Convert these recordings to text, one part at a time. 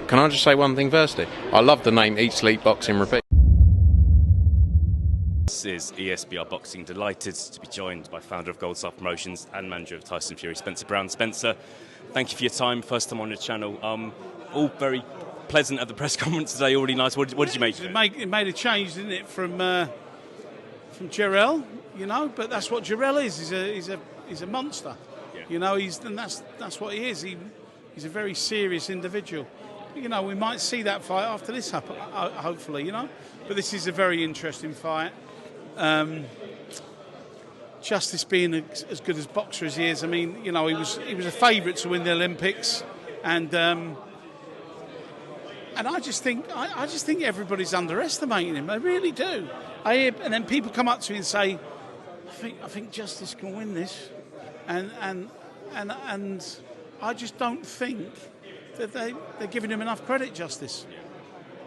can I just say one thing firstly? I love the name Eat, Sleep, Boxing, Repeat. This is ESBR Boxing. Delighted to be joined by founder of Gold Star Promotions and manager of Tyson Fury, Spencer Brown. Spencer, thank you for your time. First time on your channel. All very pleasant at the press conference today. Already nice. What did you make? It made a change, didn't it, from Jerrell? You know, but that's what Jerrell is. He's a monster. Yeah. You know, that's what he is. He's a very serious individual. You know, we might see that fight after this happen, hopefully. You know, but this is a very interesting fight. Justice being as good as boxer as he is, I mean, you know, he was a favourite to win the Olympics, and I just think everybody's underestimating him. They really do. And then people come up to me and say, I think Justice can win this, and I just don't think that they're giving him enough credit, Justice.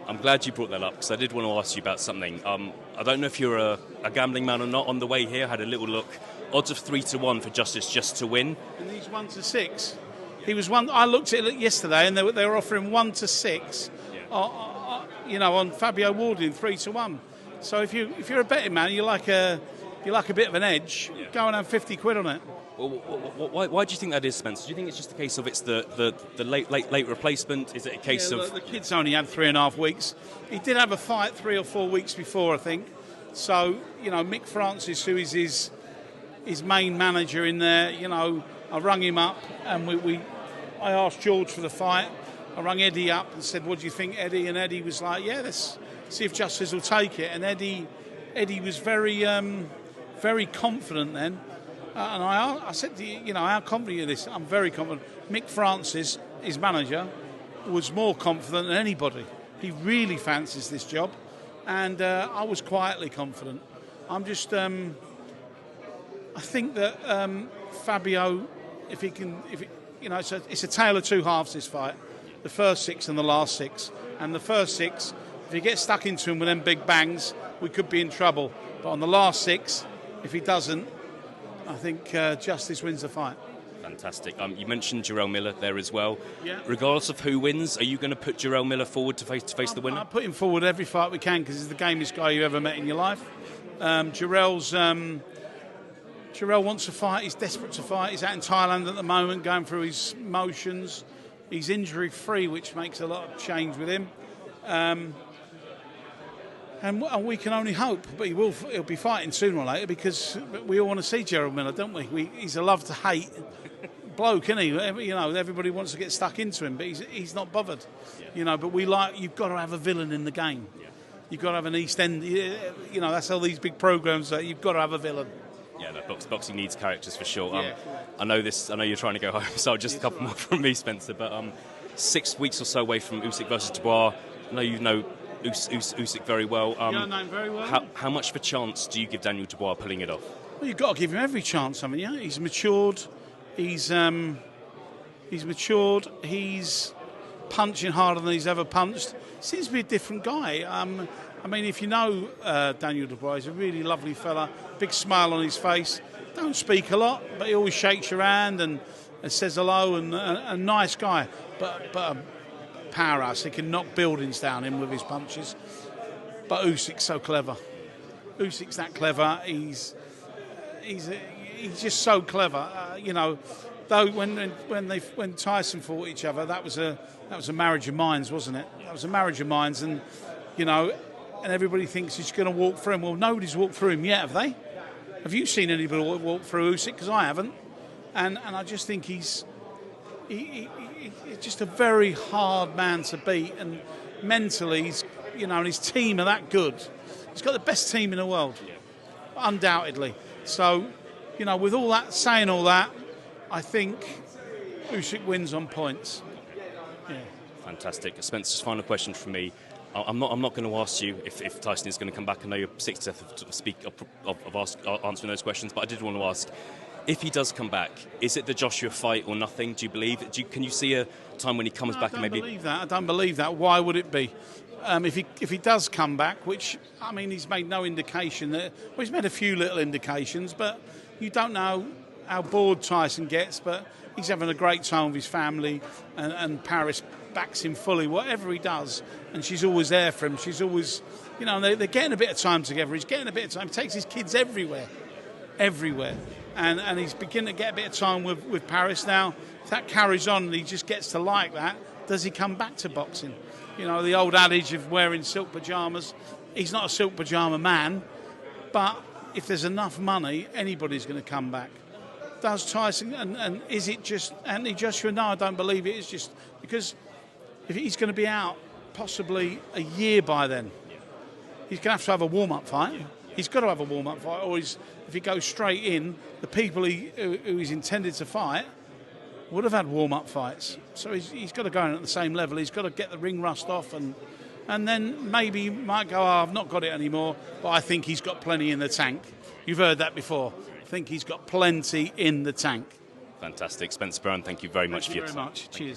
I'm glad you brought that up because I did want to ask you about something. I don't know if you're a gambling man or not. On the way here, I had a little look. Odds of 3-1 for Justice just to win. And he's 1-6. He was one. I looked at it yesterday, and they were offering 1-6. Yeah. You know, on Fabio Warding 3-1. So if you're a betting man, you like a bit of an edge. Yeah. Go and have 50 quid on it. Well, why do you think that is, Spencer? Do you think it's just a case of it's the late replacement? Is it a case of... The kid's only had 3.5 weeks. He did have a fight 3 or 4 weeks before, I think. So, you know, Mick Francis, who is his main manager in there, you know, I rung him up and I asked George for the fight. I rung Eddie up and said, what do you think, Eddie? And Eddie was like, yeah, let's see if Justice will take it. And Eddie was very confident then. And I said to you, how confident are you this? I'm very confident. Mick Francis, his manager, was more confident than anybody. He really fancies this job, and I was quietly confident. I'm just, I think that Fabio, it's a tale of two halves. This fight, the first 6 and the last 6, and the first 6, if he gets stuck into him with them big bangs, we could be in trouble. But on the last 6, if he doesn't, I think Justice wins the fight. Fantastic. You mentioned Jerrell Miller there as well. Yeah. Regardless of who wins, are you going to put Jerrell Miller forward to face the winner? I put him forward every fight we can because he's the gamest guy you ever met in your life. Jerrell wants to fight. He's desperate to fight. He's out in Thailand at the moment, going through his motions. He's injury-free, which makes a lot of change with him. And we can only hope, but he'll be fighting sooner or later because we all want to see Jerrell Miller, don't we? He's a love-to-hate bloke, isn't he? You know, everybody wants to get stuck into him, but he's not bothered. Yeah. You know, but you've got to have a villain in the game. Yeah. You've got to have an East End. You know, that's how these big programs say. You've got to have a villain. Yeah, no, boxing needs characters for sure. Yeah. I know you're trying to go home, so just a couple more from me, Spencer. But 6 weeks or so away from Usyk versus Dubois. I know you know Usyk very well. I know him very well. How much of a chance do you give Daniel Dubois pulling it off? Well, you've got to give him every chance, haven't you? He's matured. He's matured. He's punching harder than he's ever punched. Seems to be a different guy. I mean, if you know Daniel Dubois, he's a really lovely fella. Big smile on his face. Don't speak a lot, but he always shakes your hand and says hello. And a nice guy, but powerhouse. He can knock buildings down in with his punches. But Usyk's so clever. Usyk's that clever. He's just so clever. You know, though when Tyson fought each other, that was a marriage of minds, wasn't it? That was a marriage of minds, and you know, and everybody thinks he's going to walk through him. Well, nobody's walked through him yet, have they? Have you seen anybody walk through Usyk? Because I haven't. And I just think he's just a very hard man to beat, and mentally, and his team are that good. He's got the best team in the world, undoubtedly. So, with all that, saying all that, I think Usyk wins on points. Yeah. Fantastic. Spencer's final question from me. I'm not going to ask you if Tyson is going to come back. I know you're sick to death of answering those questions, but I did want to ask, if he does come back, is it the Joshua fight or nothing? Do you believe? Can you see a time when he comes back and maybe? I don't believe that. Why would it be? If he does come back, which he's made no indication that. Well, he's made a few little indications, but you don't know how bored Tyson gets. But he's having a great time with his family, and Paris backs him fully, whatever he does, and she's always there for him. She's always, you know, they're getting a bit of time together. He's getting a bit of time. He takes his kids everywhere. And he's beginning to get a bit of time with Paris now. If that carries on and he just gets to like that, does he come back to boxing? You know, the old adage of wearing silk pyjamas. He's not a silk pyjama man, but if there's enough money, anybody's going to come back. Does Tyson, and is it just Anthony Joshua? No, I don't believe it. It's just because if he's going to be out possibly a year by then, he's going to have a warm-up fight. He's got to have a warm-up fight, or if he goes straight in, the people who he's intended to fight would have had warm-up fights. So he's got to go in at the same level. He's got to get the ring rust off, and then maybe he might go, I've not got it anymore, but I think he's got plenty in the tank. You've heard that before. I think he's got plenty in the tank. Fantastic. Spencer Brown, thank you very much for your time. Thank you very much. Cheers.